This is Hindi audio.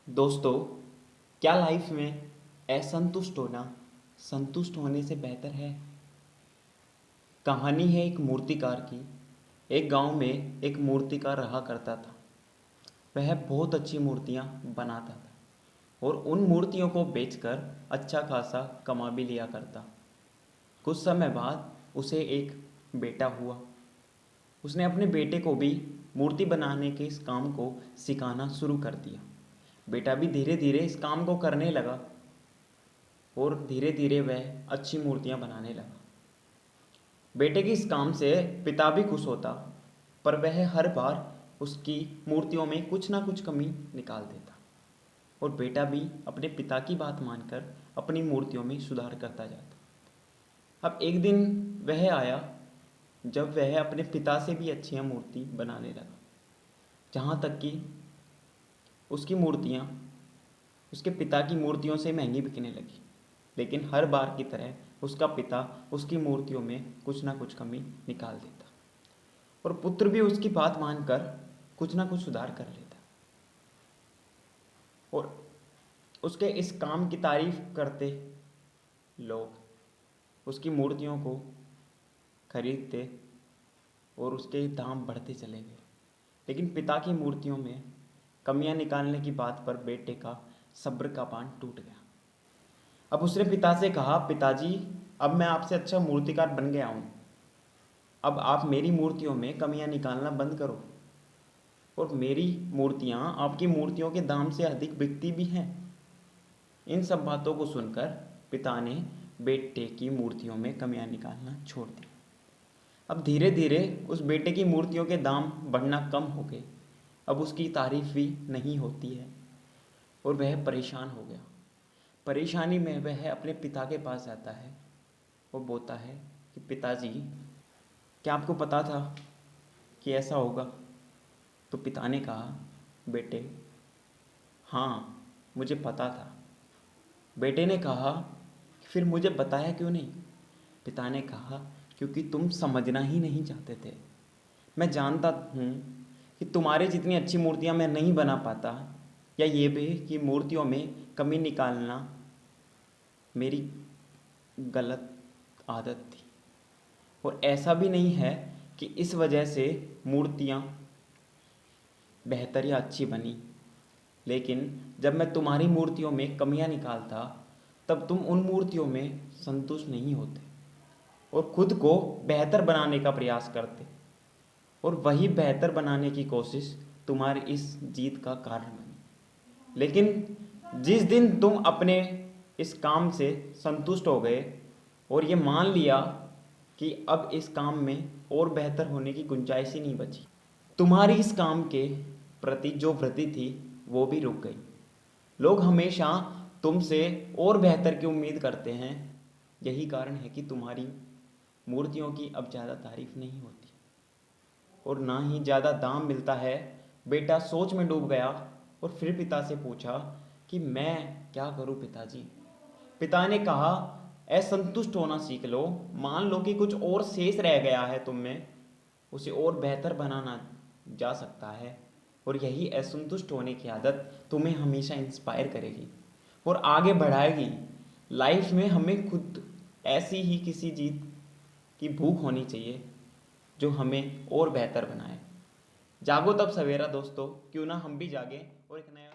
दोस्तों, क्या लाइफ में असंतुष्ट होना संतुष्ट होने से बेहतर है? कहानी है एक मूर्तिकार की। एक गांव में एक मूर्तिकार रहा करता था। वह बहुत अच्छी मूर्तियां बनाता था और उन मूर्तियों को बेचकर अच्छा खासा कमा भी लिया करता। कुछ समय बाद उसे एक बेटा हुआ। उसने अपने बेटे को भी मूर्ति बनाने के इस काम को सिखाना शुरू कर दिया। बेटा भी धीरे धीरे इस काम को करने लगा और धीरे धीरे वह अच्छी मूर्तियां बनाने लगा। बेटे के इस काम से पिता भी खुश होता, पर वह हर बार उसकी मूर्तियों में कुछ ना कुछ कमी निकाल देता और बेटा भी अपने पिता की बात मानकर अपनी मूर्तियों में सुधार करता जाता। अब एक दिन वह आया जब वह अपने पिता से भी अच्छी मूर्ति बनाने लगा। जहाँ तक कि उसकी मूर्तियाँ उसके पिता की मूर्तियों से महंगी बिकने लगी। लेकिन हर बार की तरह उसका पिता उसकी मूर्तियों में कुछ ना कुछ कमी निकाल देता और पुत्र भी उसकी बात मानकर कुछ ना कुछ सुधार कर लेता और उसके इस काम की तारीफ करते लोग उसकी मूर्तियों को खरीदते और उसके दाम बढ़ते चले गए। लेकिन पिता की मूर्तियों में कमियां निकालने की बात पर बेटे का सब्र का बांध टूट गया। अब उसने पिता से कहा, पिताजी, अब मैं आपसे अच्छा मूर्तिकार बन गया हूँ। अब आप मेरी मूर्तियों में कमियां निकालना बंद करो और मेरी मूर्तियाँ आपकी मूर्तियों के दाम से अधिक बिकती भी हैं। इन सब बातों को सुनकर पिता ने बेटे की मूर्तियों में कमियां निकालना छोड़ दिया। अब धीरे धीरे उस बेटे की मूर्तियों के दाम बढ़ना कम हो गए। अब उसकी तारीफ भी नहीं होती है और वह परेशान हो गया। परेशानी में वह अपने पिता के पास जाता है। वो बोलता है कि पिताजी, क्या आपको पता था कि ऐसा होगा? तो पिता ने कहा, बेटे, हाँ, मुझे पता था। बेटे ने कहा, फिर मुझे बताया क्यों नहीं? पिता ने कहा, क्योंकि तुम समझना ही नहीं चाहते थे। मैं जानता हूँ कि तुम्हारे जितनी अच्छी मूर्तियाँ मैं नहीं बना पाता, या ये भी कि मूर्तियों में कमी निकालना मेरी गलत आदत थी। और ऐसा भी नहीं है कि इस वजह से मूर्तियाँ बेहतर या अच्छी बनी। लेकिन जब मैं तुम्हारी मूर्तियों में कमियां निकालता, तब तुम उन मूर्तियों में संतुष्ट नहीं होते और खुद को बेहतर बनाने का प्रयास करते। और वही बेहतर बनाने की कोशिश तुम्हारी इस जीत का कारण बनी। लेकिन जिस दिन तुम अपने इस काम से संतुष्ट हो गए और ये मान लिया कि अब इस काम में और बेहतर होने की गुंजाइश ही नहीं बची, तुम्हारी इस काम के प्रति जो वृत्ति थी वो भी रुक गई। लोग हमेशा तुमसे और बेहतर की उम्मीद करते हैं। यही कारण है कि तुम्हारी मूर्तियों की अब ज़्यादा तारीफ नहीं होती और ना ही ज़्यादा दाम मिलता है। बेटा सोच में डूब गया और फिर पिता से पूछा कि मैं क्या करूं पिताजी? पिता ने कहा, असंतुष्ट होना सीख लो। मान लो कि कुछ और शेष रह गया है तुम में, उसे और बेहतर बनाना जा सकता है। और यही असंतुष्ट होने की आदत तुम्हें हमेशा इंस्पायर करेगी और आगे बढ़ाएगी। लाइफ में हमें खुद ऐसी ही किसी चीज़ की भूख होनी चाहिए जो हमें और बेहतर बनाए। जागो तब सवेरा दोस्तों, क्यों ना हम भी जागें और एक नया